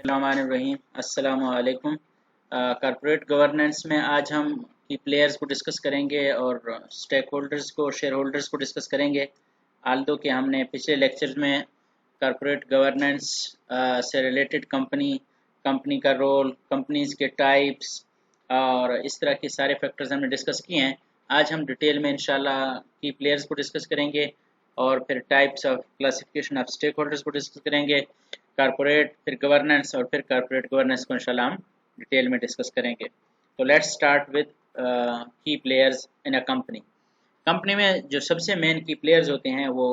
बिस्मिल्लाहिर्रहमानिर्रहीम अस्सलामु अलैकुम। कॉर्पोरेट गवर्नेंस में आज हम की प्लेयर्स को डिस्कस करेंगे और स्टेक होल्डर्स को शेयर होल्डर्स को डिस्कस करेंगे। आल्दो कि हमने पिछले लेक्चर्स में कॉर्पोरेट गवर्नेंस से रिलेटेड कंपनी का रोल, कंपनीज के टाइप्स और इस तरह के सारे फैक्टर्स हमने डिस्कस किए हैं। आज हम डिटेल में इंशाल्लाह की प्लेयर्स को डिस्कस करेंगे और फिर types of classification of stake holders को डिस्कस करेंगे, कारपोरेट, फिर गवर्नेंस और फिर कारपोरेट गवर्नेंस को इंशाल्लाह हम डिटेल में डिस्कस करेंगे। तो लेट्स स्टार्ट विद की players in a company. Company में जो सबसे मेन की प्लेयर्स होते हैं वो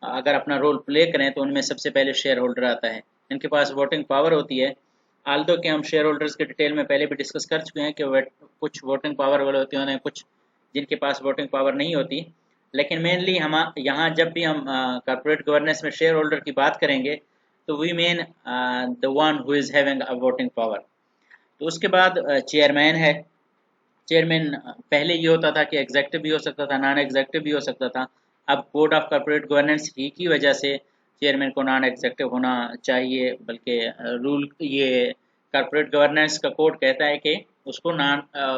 अगर अपना रोल प्ले करें तो उनमें सबसे पहले शेयर होल्डर आता है। इनके पास वोटिंग पावर होती है। आल्दो कि हम शेयर होल्डर्स के डिटेल में पहले भी डिस्कस कर चुके हैं कि कुछ वोटिंग पावर वाले होते हैं, कुछ जिनके पास वोटिंग पावर नहीं होती। लेकिन मेनली हम यहाँ जब भी हम कॉर्पोरेट गवर्नेंस में शेयर होल्डर की बात करेंगे तो we mean the one who is having a voting power. तो उसके बाद चेयरमैन है। चेयरमैन पहले ये होता था कि एग्जेक्टिव भी हो सकता था, नॉन एग्जेक्टिव भी हो सकता था। अब कोड ऑफ कॉर्पोरेट गवर्नेंस ही की वजह से चेयरमैन को नॉन एग्जेक्टिव होना चाहिए, बल्कि रूल ये कॉर्पोरेट गवर्नेंस का कोड कहता है कि उसको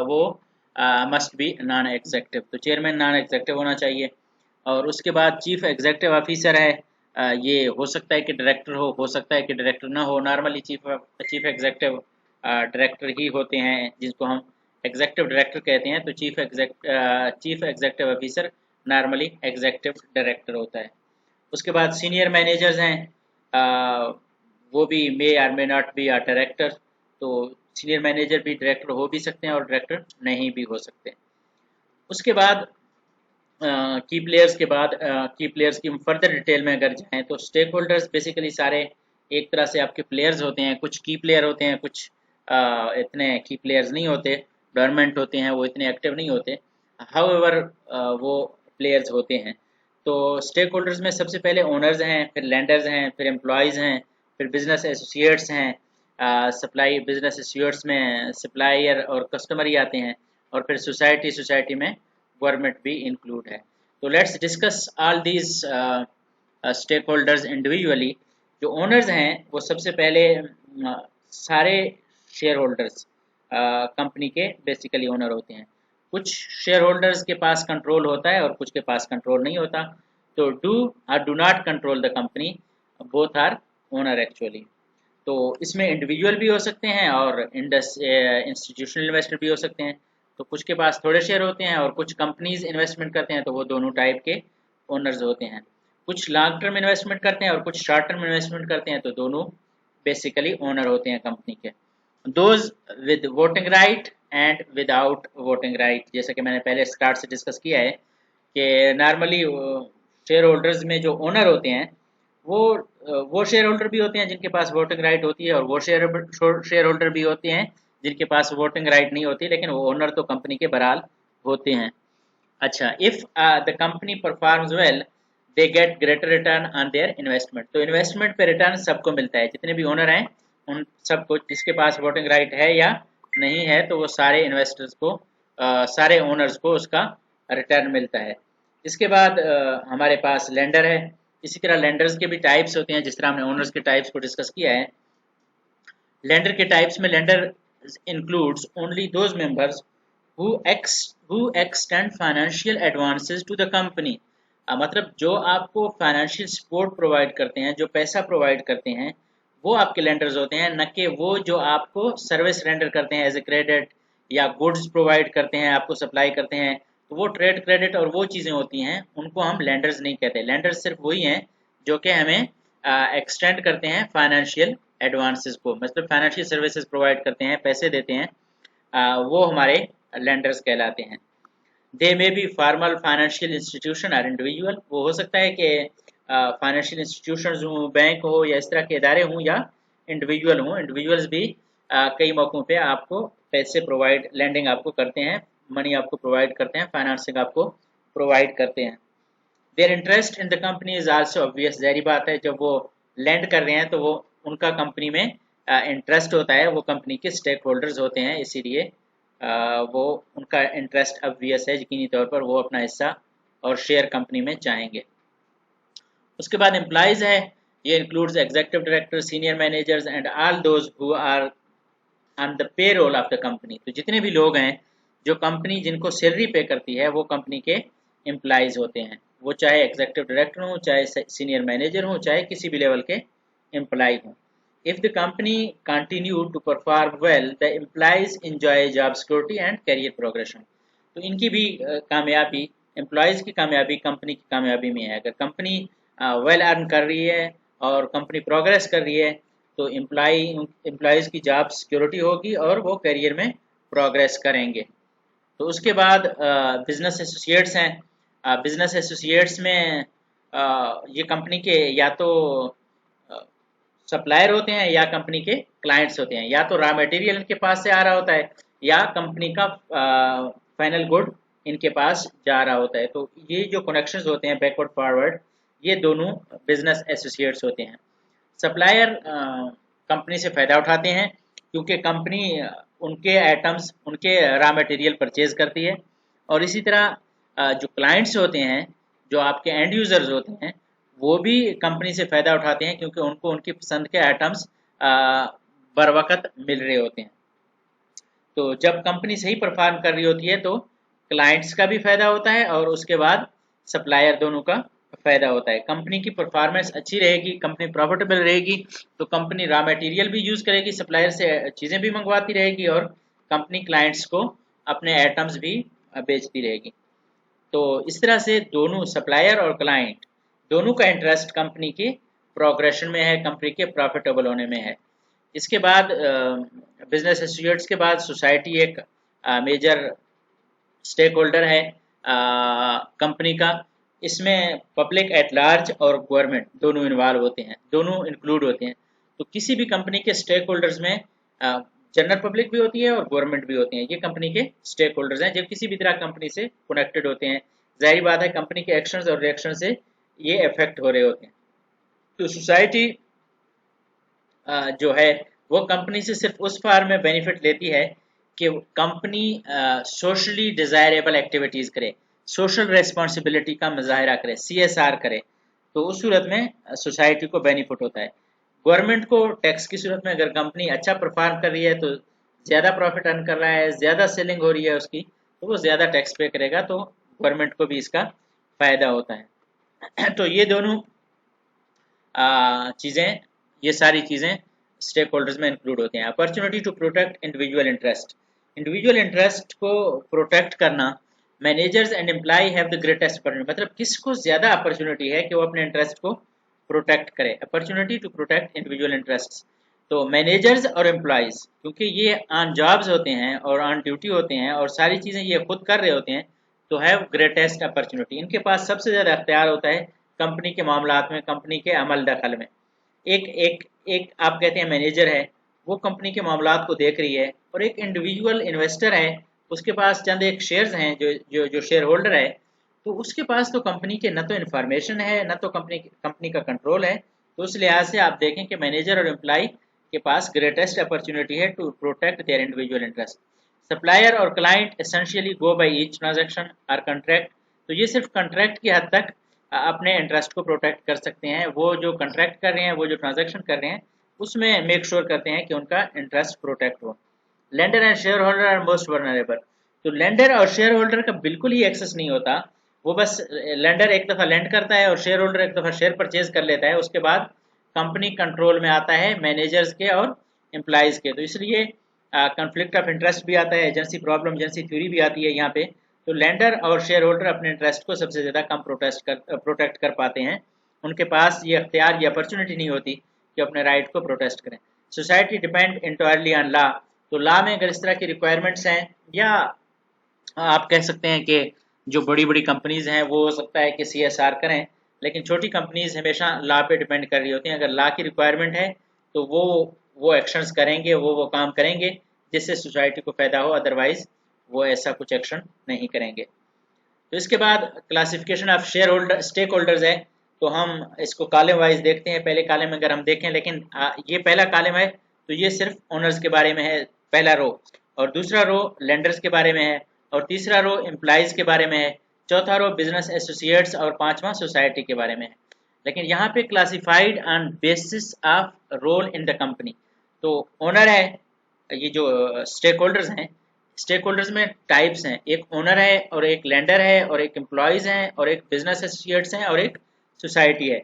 वो मस्ट बी नॉन एग्जेक्टिव। तो चेयरमैन नॉन एग्जेक्टिव होना चाहिए। और उसके बाद चीफ एग्जेक्टिव ऑफिसर है। ये हो सकता है कि डायरेक्टर हो सकता है कि डायरेक्टर ना हो। नॉर्मली चीफ एग्जेक्टिव डायरेक्टर ही होते हैं, जिसको हम एग्जेक्टिव डायरेक्टर कहते हैं। तो chief executive officer normally executive director होता है। उसके बाद सीनियर मैनेजर्स हैं। वो भी मे और may not be are director. तो सीनियर मैनेजर भी डायरेक्टर हो भी सकते हैं और डायरेक्टर नहीं भी हो सकते। उसके बाद की प्लेयर्स के बाद की प्लेयर्स की फर्दर डिटेल में अगर जाएं तो स्टेक होल्डर्स बेसिकली सारे एक तरह से आपके प्लेयर्स होते हैं। कुछ की प्लेयर होते हैं, कुछ इतने की प्लेयर्स नहीं होते। डोरमेंट होते हैं, वो इतने एक्टिव नहीं होते। हाउएवर वो प्लेयर्स होते हैं। तो स्टेक होल्डर्स में सबसे पहले ओनर्स हैं, फिर लैंडर्स हैं, फिर एम्प्लॉयज़ हैं, फिर बिजनेस एसोसिएट्स हैं। सप्लाई बिजनेस एसोसिएट्स में सप्लायर और कस्टमर ही आते हैं। और फिर सोसाइटी में गवर्नमेंट भी इंक्लूड है। तो let's discuss all these stake holders individually. जो ओनर्स हैं वो सबसे पहले सारे शेयर होल्डर्स कंपनी के बेसिकली ओनर होते हैं। कुछ शेयर होल्डर्स के पास कंट्रोल होता है और कुछ के पास कंट्रोल नहीं होता। तो डू और do not control the company, both are owner actually. तो इसमें इंडिविजुअल भी हो सकते हैं और इंस्टीट्यूशनल इन्वेस्टर भी हो सकते हैं। तो कुछ के पास थोड़े शेयर होते हैं और कुछ कंपनीज इन्वेस्टमेंट करते हैं, तो वो दोनों टाइप के ओनर्स होते हैं। कुछ लॉन्ग टर्म इन्वेस्टमेंट करते हैं और कुछ शॉर्ट टर्म इन्वेस्टमेंट करते हैं, तो दोनों बेसिकली ओनर होते हैं कंपनी के। Those with voting right and without voting right, जैसा कि मैंने पहले स्टार्ट से डिस्कस किया है कि नॉर्मली शेयर होल्डर्स में जो ओनर होते हैं वो शेयर होल्डर भी होते हैं जिनके पास वोटिंग राइट होती है, और वो शेयर होल्डर भी होते हैं जिनके पास वोटिंग राइट नहीं होती, लेकिन वो ओनर तो कंपनी के बहरहाल होते हैं। अच्छा, if the company performs well they get greater return on their investment. तो इन्वेस्टमेंट पे रिटर्न सबको मिलता है, जितने भी ओनर हैं उन सबको, जिसके पास वोटिंग राइट है या नहीं है, तो वो सारे इन्वेस्टर्स को सारे ओनर्स को उसका रिटर्न मिलता है। इसके बाद हमारे पास लेंडर है। इसी तरह लेंडर्स के भी टाइप्स होते हैं, जिस तरह हमने ओनर्स के टाइप्स को डिस्कस किया है। लेंडर के टाइप्स में lender includes only those members who extend financial advances to the company। मतलब जो आपको फाइनेंशियल सपोर्ट प्रोवाइड करते हैं, जो पैसा प्रोवाइड करते हैं, वो आपके लेंडर्स होते हैं, न कि वो जो आपको सर्विस रेंडर करते हैं एज ए क्रेडिट या गुड्स प्रोवाइड करते हैं, आपको सप्लाई करते हैं। तो वो ट्रेड क्रेडिट और वो चीज़ें होती हैं, उनको हम लेंडर्स नहीं कहते। लेंडर्स सिर्फ वही हैं जो कि हमें एक्सटेंड करते हैं फाइनेंशियल एडवांसेस को, मतलब फाइनेंशियल सर्विसेज प्रोवाइड करते हैं, पैसे देते हैं, वो हमारे लेंडर्स कहलाते हैं। They may be formal financial institution और इंडिविजुअल। वो हो सकता है कि फाइनेंशियल इंस्टीट्यूशंस हों, बैंक हो, या इस तरह के इदारे हों, या इंडिविजुअल हों। इंडिविजुअल्स भी कई मौक़ों पे आपको पैसे प्रोवाइड, लैंडिंग आपको करते हैं, मनी आपको प्रोवाइड करते हैं, फाइनेंसिंग आपको प्रोवाइड करते हैं। Their interest in the company is also obvious. ज़ाहिर बात है, जब वो लैंड कर रहे हैं तो वो उनका कंपनी में इंटरेस्ट होता है, वो कंपनी के स्टेक होल्डर्स होते हैं, इसीलिए वो उनका इंटरेस्ट ऑब्वियस है, यकीनी तौर पर वो अपना हिस्सा और शेयर कंपनी में चाहेंगे। उसके बाद एम्प्लॉयज़ है। ये includes executive director, senior managers and all those who are on the payroll of the company. तो जितने भी लोग हैं जो कंपनी जिनको सैलरी पे करती है वो कंपनी के एम्प्लॉइज होते हैं, वो चाहे एग्जीक्यूटिव डायरेक्टर हो, चाहे सीनियर मैनेजर हो, चाहे किसी भी लेवल के एम्प्लॉय हों। If the company continue to perform well the employees enjoy job security and career progression. तो इनकी भी कामयाबी, एम्प्लॉयज़ की कामयाबी कंपनी की कामयाबी में है। अगर कंपनी वेल अर्न कर रही है और कंपनी प्रोग्रेस कर रही है तो एम्प्लॉयज़ की जॉब सिक्योरिटी होगी और वो करियर में प्रोग्रेस करेंगे। तो उसके बाद बिजनेस एसोसिएट्स हैं। बिजनेस एसोसिएट्स में ये कंपनी के या तो सप्लायर होते हैं या कंपनी के क्लाइंट्स होते हैं, या तो रॉ मटेरियल इनके पास से आ रहा होता है या कंपनी का फाइनल गुड इनके पास जा रहा होता है। तो ये जो कनेक्शंस होते हैं बैकवर्ड फॉरवर्ड, ये दोनों बिजनेस एसोसिएट्स होते हैं। सप्लायर कंपनी से फ़ायदा उठाते हैं क्योंकि कंपनी उनके आइटम्स, उनके रॉ मटेरियल परचेज करती है। और इसी तरह जो क्लाइंट्स होते हैं, जो आपके एंड यूज़र्स होते हैं, वो भी कंपनी से फ़ायदा उठाते हैं क्योंकि उनको उनकी पसंद के आइटम्स बर वक़्त मिल रहे होते हैं। तो जब कंपनी सही परफॉर्म कर रही होती है तो क्लाइंट्स का भी फ़ायदा होता है और उसके बाद सप्लायर, दोनों का फ़ायदा होता है। कंपनी की परफॉर्मेंस अच्छी रहेगी, कंपनी प्रॉफिटेबल रहेगी तो कंपनी रॉ मटेरियल भी यूज़ करेगी, सप्लायर से चीज़ें भी मंगवाती रहेगी और कंपनी क्लाइंट्स को अपने आइटम्स भी बेचती रहेगी। तो इस तरह से दोनों सप्लायर और क्लाइंट दोनों का इंटरेस्ट कंपनी के प्रोग्रेशन में है, कंपनी के प्रॉफिटेबल होने में है। इसके बाद बिजनेस एसोसिएट्स के बाद सोसाइटी एक मेजर स्टेक होल्डर है कंपनी का। इसमें पब्लिक एट लार्ज और गवर्नमेंट दोनों इन्वॉल्व होते हैं, दोनों इंक्लूड होते हैं। तो किसी भी कंपनी के स्टेक होल्डर्स में जनरल पब्लिक भी होती है और गवर्नमेंट भी होती है। ये कंपनी के स्टेक होल्डर्स हैं, जब किसी भी तरह कंपनी से कनेक्टेड होते हैं। जाहिर बात है कंपनी के एक्शंस और रिएक्शन से ये इफेक्ट हो रहे होते हैं। तो सोसाइटी जो है वो कंपनी से सिर्फ उस फॉर्म में बेनिफिट लेती है कि कंपनी सोशली डिज़ायरेबल एक्टिविटीज़ करे, सोशल रिस्पॉन्सिबिलिटी का मुजाहरा करे, CSR करे, तो उस सूरत में सोसाइटी को बेनिफिट होता है। गवर्नमेंट को टैक्स की सूरत में अगर कंपनी अच्छा परफॉर्म कर रही है तो ज़्यादा प्रॉफिट अर्न कर रहा है, ज़्यादा सेलिंग हो रही है उसकी, तो वो ज़्यादा टैक्स पे करेगा, तो गवर्नमेंट को भी इसका फ़ायदा होता है। तो ये दोनों चीज़ें, ये सारी चीज़ें स्टेक होल्डर्स में इंक्लूड होते हैं। Opportunity to protect individual interest, individual interest को प्रोटेक्ट करना, managers and employ have the greatest opportunity, मतलब किसको ज़्यादा अपॉर्चुनिटी है कि वो अपने इंटरेस्ट को प्रोटेक्ट करे। Opportunity to protect individual interest, तो मैनेजर्स और एम्प्लॉयज़ क्योंकि ये ऑन जॉब्स होते हैं और ऑन ड्यूटी होते हैं और सारी चीज़ें ये खुद कर रहे होते हैं, तो हैव ग्रेटेस्ट अपॉर्चुनिटी, इनके पास सबसे ज़्यादा अख्तियार होता है कंपनी के मामलात में, कंपनी के अमल दखल में। एक एक एक आप कहते हैं मैनेजर है, वो कंपनी के मामलात को देख रही है, और एक इंडिविजुअल इन्वेस्टर है, उसके पास चंद एक शेयर्स हैं, जो शेयर होल्डर है, तो उसके पास तो कंपनी के न तो इन्फॉर्मेशन है न तो कंपनी का कंट्रोल है। तो उस लिहाज से आप देखें कि मैनेजर और एम्प्लॉय के पास ग्रेटेस्ट अपॉर्चुनिटी है to protect their individual interest. Supplier और client essentially go by each transaction और कॉन्ट्रैक्ट, तो ये सिर्फ कॉन्ट्रैक्ट की हद तक अपने इंटरेस्ट को प्रोटेक्ट कर सकते हैं। वो जो कॉन्ट्रैक्ट कर रहे हैं, वो जो ट्रांजैक्शन कर रहे हैं, उसमें मेक श्योर करते हैं कि उनका इंटरेस्ट प्रोटेक्ट हो। Lender and share holder are most vulnerable, तो लेंडर और शेयर होल्डर का बिल्कुल ही एक्सेस नहीं होता। वो बस लेंडर एक दफ़ा लेंड करता है और शेयर होल्डर एक दफ़ा शेयर परचेज कर लेता है, उसके बाद कंपनी कंट्रोल में आता है मैनेजर्स के और एम्प्लॉयज़ के। तो इसलिए कॉन्फ्लिक्ट ऑफ इंटरेस्ट भी आता है, एजेंसी प्रॉब्लम, एजेंसी थ्योरी भी आती है यहाँ पे। तो लेंडर और शेयर होल्डर अपने इंटरेस्ट को सबसे ज़्यादा कम प्रोटेक्ट कर पाते हैं, उनके पास ये अख्तियार, ये अपॉर्चुनिटी नहीं होती कि अपने राइट को प्रोटेस्ट करें। Society depend entirely on law, तो लॉ में अगर इस तरह की रिक्वायरमेंट्स हैं, या आप कह सकते हैं कि जो बड़ी बड़ी कंपनीज़ हैं वो हो सकता है कि CSR करें, लेकिन छोटी कंपनीज़ हमेशा लॉ पे डिपेंड कर रही होती हैं। अगर लॉ की रिक्वायरमेंट है तो वो एक्शंस करेंगे, वो काम करेंगे जिससे सोसाइटी को फ़ायदा हो, अदरवाइज़ वो ऐसा कुछ एक्शन नहीं करेंगे। तो इसके बाद classification of share holder stake holders है, तो हम इसको कॉलम वाइज देखते हैं। पहले कॉलम में अगर हम देखें, लेकिन ये पहला कॉलम है तो ये सिर्फ ओनर्स के बारे में है, पहला रो, और दूसरा रो लेंडर्स के बारे में है, और तीसरा रो एम्प्लॉयज़ के बारे में है, चौथा रो बिजनेस एसोसिएट्स और पांचवा सोसाइटी के बारे में है। लेकिन यहाँ पे classified on basis of role in the company. तो ओनर है, ये जो स्टेक होल्डर्स हैं, स्टेक होल्डर्स में टाइप्स हैं, एक ओनर है और एक लेंडर है और एक एम्प्लॉयज़ हैं और एक बिजनेस एसोसिएट्स हैं और एक सोसाइटी है।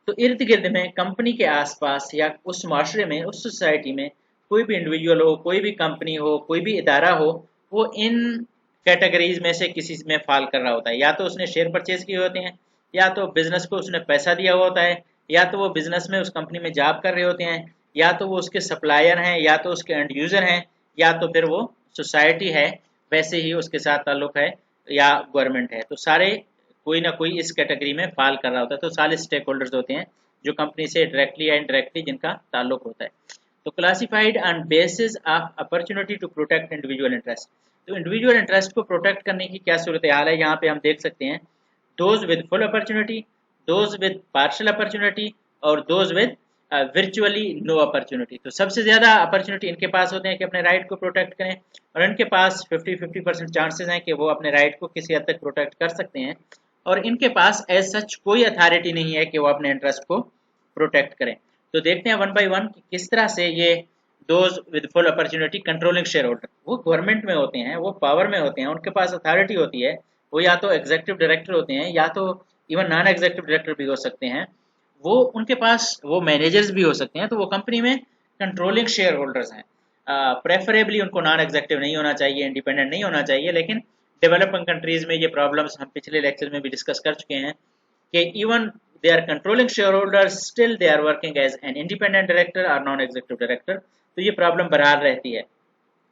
तो इर्द गिर्द में कंपनी के आसपास या उस माशरे में, उस सोसाइटी में कोई भी इंडिविजुअल हो, कोई भी कंपनी हो, कोई भी इदारा हो, वो इन कैटेगरीज में से किसी में फॉल कर रहा होता है। या तो उसने शेयर परचेज किए होते हैं, या तो बिजनेस को उसने पैसा दिया हुआ होता है, या तो वो बिजनेस में उस कंपनी में जॉब कर रहे होते हैं, या तो वो उसके सप्लायर हैं, या तो उसके एंड यूजर हैं, या तो फिर वो सोसाइटी है, वैसे ही उसके साथ ताल्लुक है, या गवर्नमेंट है। तो सारे कोई ना कोई इस कैटेगरी में फॉल कर रहा होता है। तो सारे स्टेक होल्डर्स होते हैं जो कंपनी से डायरेक्टली या इनडायरेक्टली जिनका ताल्लुक होता है। तो classified on basis of opportunity to protect individual interest. तो इंडिविजुअल इंटरेस्ट को प्रोटेक्ट करने की क्या सूरत हाल है, यहाँ पे हम देख सकते हैं those with full opportunity, those with partial opportunity और those with virtually no opportunity. तो सबसे ज़्यादा अपॉर्चुनिटी इनके पास होते हैं कि अपने राइट को प्रोटेक्ट करें, और इनके पास 50-50% चांसेस हैं कि वो अपने राइट को किसी हद तक प्रोटेक्ट कर सकते हैं, और इनके पास एज सच कोई अथॉरिटी नहीं है कि वो अपने इंटरेस्ट को प्रोटेक्ट करें। तो देखते हैं वन बाय वन कि किस तरह से ये those with full opportunity controlling share holder, वो गवर्नमेंट में होते हैं, वो पावर में होते हैं, उनके पास अथॉरिटी होती है, वो या तो एग्जीक्यूटिव डायरेक्टर होते हैं या तो इवन नॉन एग्जीक्यूटिव डायरेक्टर भी हो सकते हैं, वो उनके पास वो मैनेजर्स भी हो सकते हैं। तो वो कंपनी में कंट्रोलिंग शेयर होल्डर्स हैं। प्रेफरेबली उनको नॉन एग्जीक्यूटिव नहीं होना चाहिए, इंडिपेंडेंट नहीं होना चाहिए, लेकिन डेवलपिंग कंट्रीज में ये प्रॉब्लम्स हम पिछले लेक्चर में भी डिस्कस कर चुके हैं कि even they are controlling share holders, still they are working as an independent director और नॉन एग्जीक्यूटिव डायरेक्टर। तो ये प्रॉब्लम बरकरार रहती है,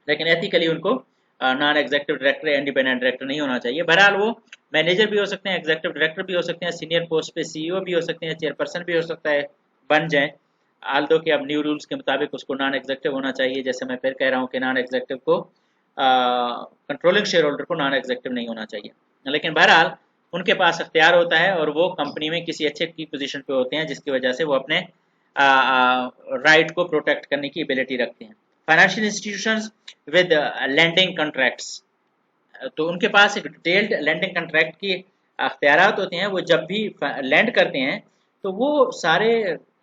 लेकिन एथिकली उनको नॉन एग्जीक्यूटिव डायरेक्टर या इंडिपेंडेंट डायरेक्टर नहीं होना चाहिए। बहरहाल वो मैनेजर भी हो सकते हैं, एग्जीक्यूटिव डायरेक्टर भी हो सकते हैं, सीनियर पोस्ट पे सीईओ भी हो सकते हैं, चेयरपर्सन भी हो सकता है, बन जाएं। आल्दो के अब न्यू रूल्स के मुताबिक उसको नॉन एग्जीक्यूटिव होना चाहिए। जैसे मैं फिर कह रहा हूँ कि नॉन एग्जीक्यूटिव को कंट्रोलिंग शेयर होल्डर को नॉन एग्जीक्यूटिव नहीं होना चाहिए, लेकिन बहरहाल उनके पास अख्तियार होता है और वो कंपनी में किसी अच्छे की पोजीशन पे होते हैं, जिसकी वजह से वो अपने राइट को प्रोटेक्ट करने की एबिलिटी रखते हैं। Financial institutions with lending contracts, तो उनके पास एक डिटेल्ड लैंडिंग कॉन्ट्रैक्ट की अख्तियारात होते हैं। वो जब भी लैंड करते हैं तो वो सारे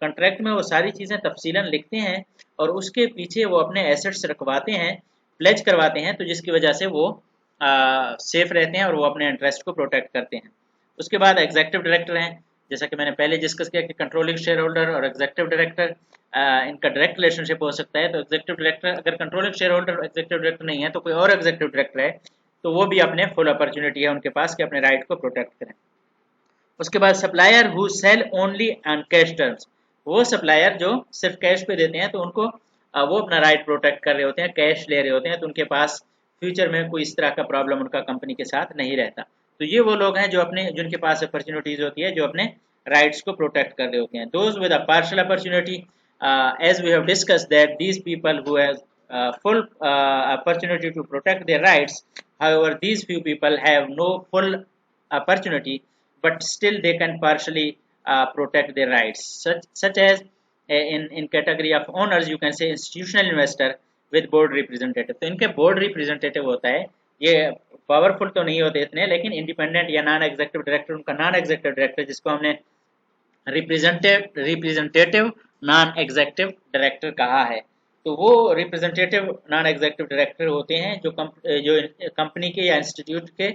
कॉन्ट्रैक्ट में वो सारी चीज़ें तफसीलन लिखते हैं और उसके पीछे वो अपने एसेट्स रखवाते हैं, प्लेज करवाते हैं, तो जिसकी वजह से वो सेफ रहते हैं और वो अपने इंटरेस्ट को प्रोटेक्ट करते हैं। उसके बाद एग्जीक्यूटिव डायरेक्टर हैं, जैसा कि मैंने पहले डिस्कस किया कि कंट्रोलिंग शेयर होल्डर और एग्जीक्यूटिव डायरेक्टर इनका डायरेक्ट रिलेशनशिप हो सकता है। तो एग्जीक्यूटिव डायरेक्टर, अगर controlling share holder executive director नहीं है तो कोई और एग्जीक्यूटिव डायरेक्टर है, तो वो भी अपने फुल अपॉर्चुनिटी है उनके पास कि अपने राइट को प्रोटेक्ट करें। उसके बाद supplier who sell only on cash terms, वो सप्लायर जो सिर्फ कैश पे देते हैं, तो उनको वो अपना राइट प्रोटेक्ट कर रहे होते हैं, कैश ले रहे होते हैं, तो उनके पास फ्यूचर में कोई इस तरह का प्रॉब्लम उनका कंपनी के साथ नहीं रहता। तो ये वो लोग हैं जो अपने, जिनके पास अपॉर्चुनिटीज होती है, जो अपने राइट्स को प्रोटेक्ट कर रहे होते हैं। Those with a partial opportunity, as we have discussed that these people who have full opportunity to protect their rights. However, these few people have no full opportunity, but still they can partially protect their rights, such as in category of owners you can say institutional investor with board representative। तो इनके board representative होता है, ये powerful तो नहीं होते इतने, लेकिन इंडिपेंडेंट या नॉन एग्जीक्यूटिव डायरेक्टर, उनका नॉन एग्जीक्यूटिव डायरेक्टर जिसको हमने रिप्रेजेंटेटिव नॉन एग्जीक्यूटिव डायरेक्टर कहा है, तो वो रिप्रेजेंटेटिव नॉन एग्जीक्यूटिव डायरेक्टर होते हैं जो कंपनी के या इंस्टीट्यूट के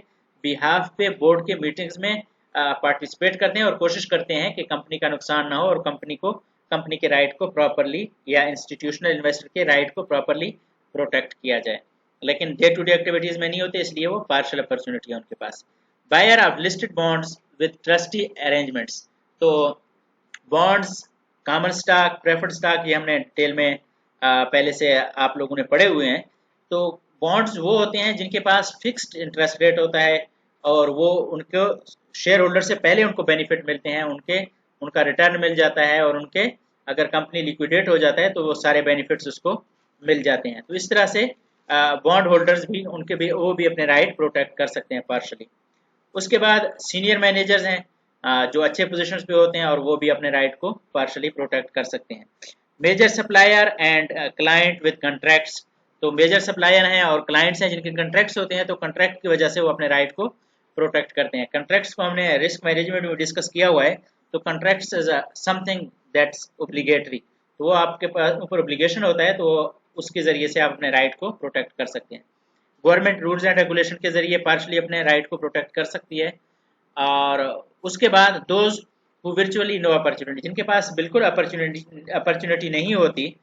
बिहाफ पे बोर्ड के मीटिंग्स में पार्टिसिपेट करते हैं और कोशिश करते हैं कि कंपनी का नुकसान ना हो और कंपनी के राइट को प्रॉपरली या इंस्टीट्यूशनल इन्वेस्टर के राइट को प्रॉपरली प्रोटेक्ट किया जाए। लेकिन डे टू डे एक्टिविटीज में नहीं होते, इसलिए वो पार्शियल अपॉर्चुनिटी है उनके पास। Buyer of listed bonds with trustee arrangements, तो bonds, common stock, preferred stock, ये हमने डिटेल में पहले से आप लोगों ने पढ़े हुए हैं। तो बॉन्ड्स वो होते हैं जिनके पास फिक्स्ड इंटरेस्ट रेट होता है और वो उनको शेयर होल्डर से पहले उनको बेनिफिट मिलते हैं, उनका रिटर्न मिल जाता है, और उनके अगर कंपनी लिक्विडेट हो जाता है तो वो सारे बेनिफिट्स उसको मिल जाते हैं। तो इस तरह से बॉन्ड होल्डर्स भी वो भी अपने राइट प्रोटेक्ट कर सकते हैं पार्शली। उसके बाद सीनियर मैनेजर्स हैं जो अच्छे पोजीशंस पे होते हैं और वो भी अपने राइट को पार्शली प्रोटेक्ट कर सकते हैं। Major supplier and client with contracts, तो मेजर सप्लायर हैं और क्लाइंट्स हैं जिनके कॉन्ट्रैक्ट्स होते हैं, तो कॉन्ट्रैक्ट की वजह से वो अपने राइट को प्रोटेक्ट करते हैं। कॉन्ट्रैक्ट्स को हमने रिस्क मैनेजमेंट में डिस्कस किया हुआ है, तो contracts is something that's obligatory, तो वो आपके पास ऊपर ओब्लिगेशन होता है, तो उसके ज़रिए से आप अपने राइट को प्रोटेक्ट कर सकते हैं। गवर्नमेंट रूल्स एंड रेगुलेशन के ज़रिए पार्शली अपने राइट को प्रोटेक्ट कर सकती है। और उसके बाद those who virtually no opportunity, जिनके पास बिल्कुल अपॉर्चुनिटी नहीं होती,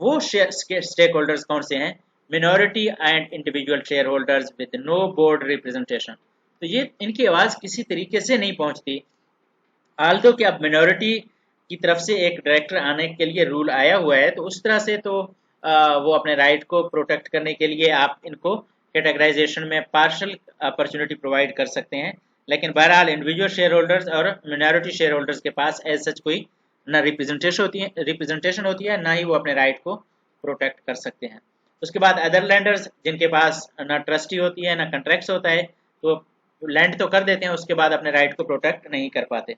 वो स्टेक होल्डर्स कौन से हैं? Minority and individual share holders with no board representation. तो ये इनकी आवाज़ किसी तरीके से नहीं पहुंचती। आल्दो कि अब मिनॉरिटी की तरफ से एक डायरेक्टर आने के लिए रूल आया हुआ है, तो उस तरह से तो वो अपने राइट को प्रोटेक्ट करने के लिए आप इनको कैटेगराइजेशन में पार्शल अपॉर्चुनिटी प्रोवाइड कर सकते हैं। लेकिन बहरहाल इंडिविजुअल शेयर होल्डर्स और मिनॉरिटी शेयर होल्डर्स के पास एज सच कोई ना रिप्रेजेंटेशन होती है, ना ही वो अपने राइट को प्रोटेक्ट कर सकते हैं। उसके बाद अदर लैंडर्स, जिनके पास ना ट्रस्टी होती है ना कॉन्ट्रैक्ट्स होता है, तो लैंड तो कर देते हैं, उसके बाद अपने राइट को प्रोटेक्ट नहीं कर पाते।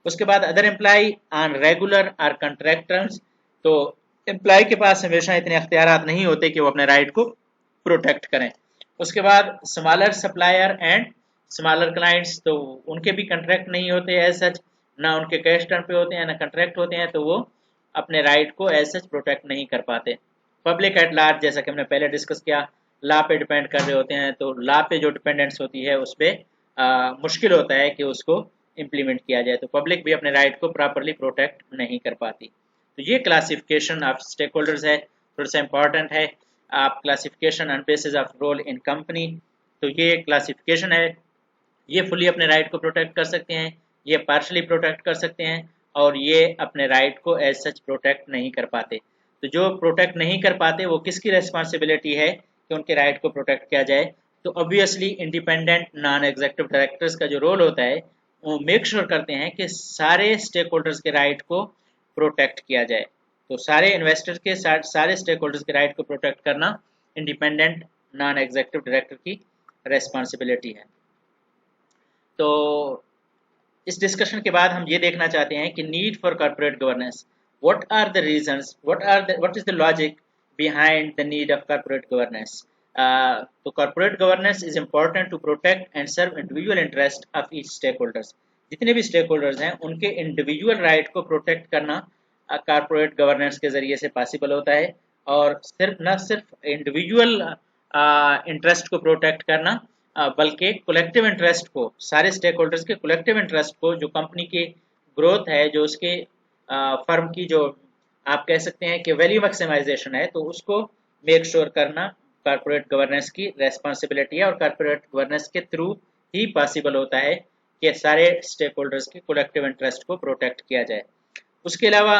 उसके बाद अदर एम्प्लॉय ऑन रेगुलर और कॉन्ट्रैक्ट टर्म्स, तो एम्प्लॉय के पास हमेशा इतने अख्तियारात नहीं होते कि वो अपने राइट को प्रोटेक्ट करें। उसके बाद smaller supplier and smaller clients, तो उनके भी कॉन्ट्रैक्ट नहीं होते एज सच, ना उनके कैश टर्म पे होते हैं ना कॉन्ट्रैक्ट होते हैं, तो वो अपने राइट को एज सच प्रोटेक्ट नहीं कर पाते। पब्लिक एट लार्ज, जैसा कि हमने पहले डिस्कस किया, लॉ पे डिपेंड कर रहे होते हैं, तो लॉ पे जो डिपेंडेंस होती है उस पर मुश्किल होता है कि उसको इम्प्लीमेंट किया जाए, तो पब्लिक भी अपने राइट को प्रॉपरली प्रोटेक्ट नहीं कर पाती। तो ये क्लासिफिकेशन ऑफ स्टेक होल्डर्स है, थोड़ा सा इंपॉर्टेंट है। आप classification on basis of role in company, तो ये क्लासिफिकेशन है, ये फुली अपने राइट को प्रोटेक्ट कर सकते हैं, ये पार्शली प्रोटेक्ट कर सकते हैं, और ये अपने राइट को एज सच प्रोटेक्ट नहीं कर पाते। तो जो प्रोटेक्ट नहीं कर पाते वो किसकी रेस्पॉन्सिबिलिटी है कि उनके राइट को प्रोटेक्ट किया जाए? तो obviously independent non executive directors का जो रोल होता है, वो मेक श्योर करते हैं कि सारे स्टेक होल्डर्स के राइट को प्रोटेक्ट किया जाए। तो सारे इन्वेस्टर के सारे स्टेक होल्डर्स के राइट को प्रोटेक्ट करना इंडिपेंडेंट नॉन एग्जीक्यूटिव डायरेक्टर की रेस्पॉन्सिबिलिटी है। तो इस डिस्कशन के बाद हम ये देखना चाहते हैं कि need for corporate governance, what are the reasons, what is the logic behind the need of corporate governance. तो corporate governance is important to protect and serve individual interest of each stakeholders. जितने भी stake holders हैं उनके individual right को protect करना corporate governance के जरिए से पॉसिबल होता है, और न सिर्फ इंडिविजुअल इंटरेस्ट को प्रोटेक्ट करना, बल्कि कलेक्टिव इंटरेस्ट को, सारे स्टेक होल्डर्स के कलेक्टिव इंटरेस्ट को, जो कंपनी की ग्रोथ है, जो उसके फर्म की जो आप कह सकते हैं कि वैल्यू मैक्सिमाइजेशन है, तो उसको मेक श्योर करना कॉर्पोरेट गवर्नेंस की रेस्पॉन्सिबिलिटी है, और कॉर्पोरेट गवर्नेंस के थ्रू ही पॉसिबल होता है कि सारे स्टेक होल्डर्स के कलेक्टिव इंटरेस्ट को प्रोटेक्ट किया जाए। उसके अलावा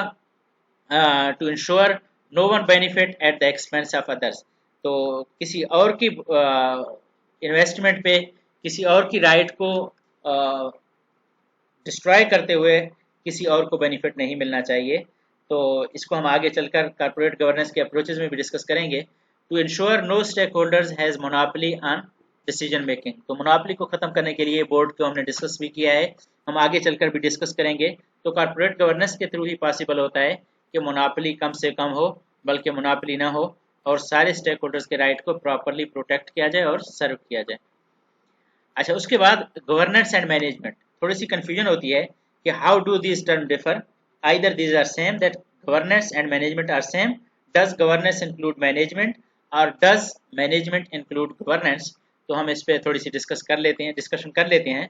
to ensure no one benefit at the expense of others, तो किसी और की इन्वेस्टमेंट पे किसी और की राइट को डिस्ट्रॉय करते हुए किसी और को बेनिफिट नहीं मिलना चाहिए। तो इसको हम आगे चलकर कॉर्पोरेट गवर्नेंस के अप्रोचेस में भी डिस्कस करेंगे। To ensure no stake holders has monopoly on decision making, तो मोनोपोली को ख़त्म करने के लिए बोर्ड को हमने डिस्कस भी किया है, हम आगे चलकर भी डिस्कस करेंगे। तो कॉर्पोरेट गवर्नेंस के थ्रू ही पॉसिबल होता है कि मोनोपोली कम से कम हो, बल्कि मोनोपोली ना हो, और सारे स्टेक होल्डर्स के राइट को प्रॉपरली प्रोटेक्ट किया जाए और सर्व किया जाए। अच्छा, उसके बाद गवर्नेंस एंड मैनेजमेंट, थोड़ी सी कन्फ्यूजन होती है कि how do this term differ, either these are same, that governance and management are same, does governance include management और डज मैनेजमेंट इंक्लूड गवर्नेंस। तो हम इस पर थोड़ी सी डिस्कशन कर लेते हैं।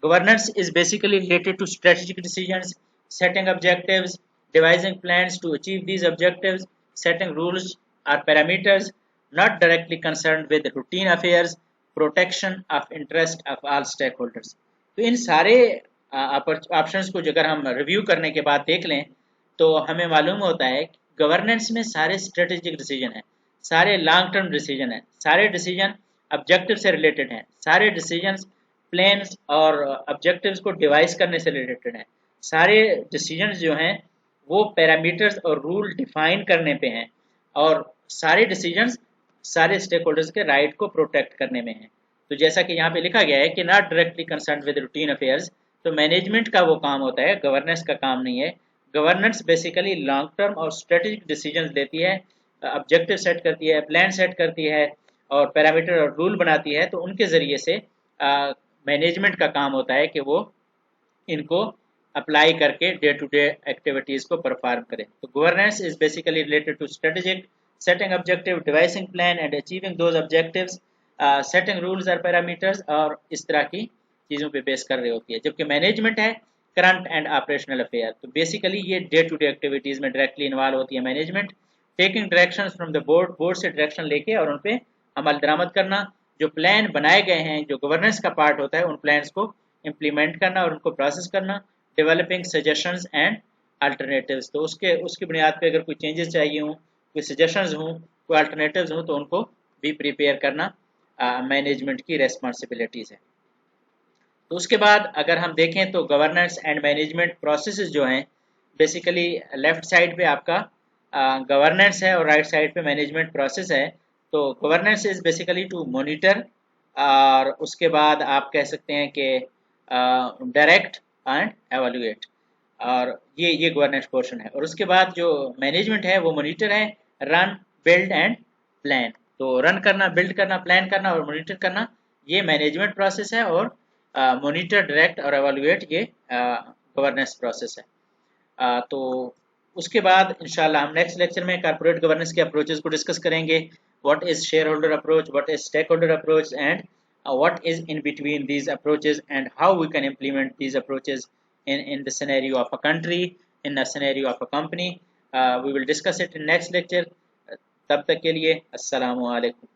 Governance is basically related to strategic decisions, setting objectives, devising plans to achieve these objectives, setting rules or parameters, not directly concerned with routine affairs, protection of interest of all stakeholders। तो इन सारे options को अगर हम review करने के बाद देख लें, तो हमें मालूम होता है कि गवर्नेंस में सारे स्ट्रेटेजिक डिसीजन हैं, सारे लॉन्ग टर्म डिसीजन हैं, सारे डिसीजन ऑब्जेक्टिव से रिलेटेड हैं, सारे डिसीजंस प्लान्स और ऑब्जेक्टिव्स को डिवाइस करने से रिलेटेड हैं, सारे डिसीजंस जो हैं वो पैरामीटर्स और रूल डिफाइन करने पे हैं, और सारे डिसीजंस सारे स्टेक होल्डर्स के राइट को प्रोटेक्ट करने में हैं। तो जैसा कि यहाँ पे लिखा गया है कि not directly concern with routine affairs, तो मैनेजमेंट का वो काम होता है, गवर्नेंस का काम नहीं है। गवर्नेंस बेसिकली लॉन्ग टर्म और स्ट्रेटेजिक डिसीजंस लेती है, ऑब्जेक्टिव सेट करती है, प्लान सेट करती है, और पैरामीटर और रूल बनाती है। तो उनके ज़रिए से मैनेजमेंट का काम होता है कि वो इनको अप्लाई करके डे टू डे एक्टिविटीज़ को परफॉर्म करें। तो governance is basically related to strategic setting objective, devising plan and achieving those objectives, setting rules और पैरामीटर्स और इस तरह की चीज़ों पे बेस कर रही होती है। जबकि मैनेजमेंट है करंट एंड ऑपरेशनल अफेयर। तो बेसिकली ये डे टू डे एक्टिविटीज़ में डायरेक्टली इन्वॉल्व होती है management. Taking direction from the board, board से डायरेक्शन लेके और उन पे अमल दरामद करना। जो प्लान बनाए गए हैं, जो गवर्नेंस का पार्ट होता है, उन प्लान्स को इम्प्लीमेंट करना और उनको प्रोसेस करना। डेवलपिंग सजेशंस एंड अल्टरनेटिव्स, तो उसके उसकी बुनियाद पे अगर कोई चेंजेस चाहिए हों, कोई सजेशंस हों, कोई अल्टरनेटिव्स हों, तो उनको भी प्रिपेयर करना मैनेजमेंट की रेस्पॉन्सिबिलिटीज़ है। तो उसके बाद अगर हम देखें तो गवर्नेंस एंड मैनेजमेंट प्रोसेसेस जो हैं, बेसिकली लेफ्ट साइड पे आपका गवर्नेंस है और राइट साइड पे मैनेजमेंट प्रोसेस है। तो governance is basically to monitor, और उसके बाद आप कह सकते हैं कि डायरेक्ट एंड एवेलुएट, और ये गवर्नेंस पोर्शन है। और उसके बाद जो मैनेजमेंट है वो मॉनिटर है, रन, बिल्ड एंड प्लान। तो रन करना, बिल्ड करना, प्लान करना और मॉनिटर करना, ये मैनेजमेंट प्रोसेस है। और मॉनिटर, डायरेक्ट और एवेलुएट ये गवर्नेंस प्रोसेस है। तो उसके बाद इंशाल्लाह हम नेक्स्ट लेक्चर में कॉर्पोरेट गवर्नेंस के अप्रोचेस को डिस्कस करेंगे। What is share holder approach, what is stake holder approach and what is in between these approaches and how we can implement these approaches in the scenario of a country, in a scenario of a company. We will discuss it in next lecture. तब तक के लिए अस्सलामु अलैकुम।